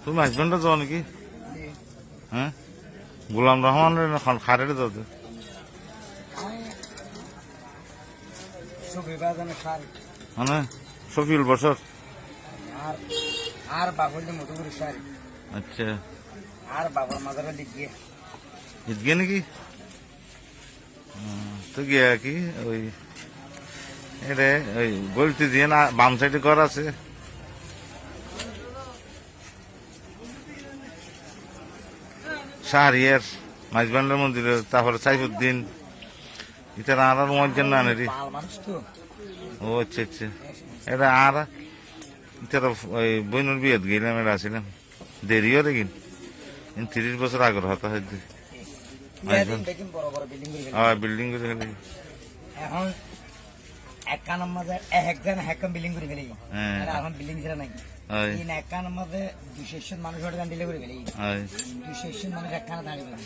তুমি হাজবেন্ডে যাও নাকি? হ্যাঁ, গোলাম রহমানের খারের যাও তো? মানে শফিউল বছর আর বাবুল মতো করে সারি আচ্ছা আর বাবার মাদারে লিখিয়ে গিয়ে নাকি তো গিয়া কি ওই এটা ওই গলতি দিয়ে না বাম সাইডে ঘর আছে শাহরিয়ার মাইজবান্ডার মন্দিরের তারপরে সাইফুদ্দিন এটা আর মজ্জান না রে ও আচ্ছা আচ্ছা এটা আর এটা ওই বইনের বিয়েত গেলাম এটা আসছিলাম দেরিও রে কিন 30 বছর আগের হতো হয়তো বিল্ডিং করে গেলে এখন একান্ন মাঝে একজন একদম বিল্ডিং করে গেলে এখন বিল্ডিং ছিল নাকি একান্ন মাঝে 200 মানুষ ওটা দিলে করে গেলে 200 মানুষ একখানা দাঁড়িয়ে গেলে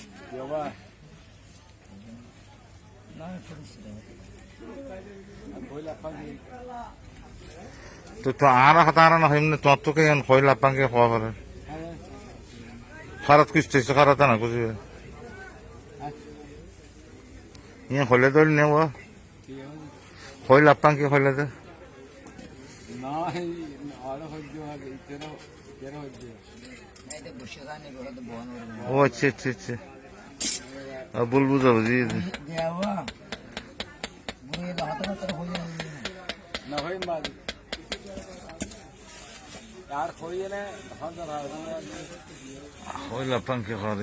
তো তো আর হাতারা না হইমনে তোর তো কেন কইলা পাঙ্কে খাওয়া পারে খারাত কিস্তেছে খারাত না কুঝবে ইয়ে হলে তো নেব কইলা পাঙ্কে কইলা তো ও আচ্ছা আচ্ছা আচ্ছা ভুল বুঝা বুঝি কইলা পাঙ্কে খাওয়া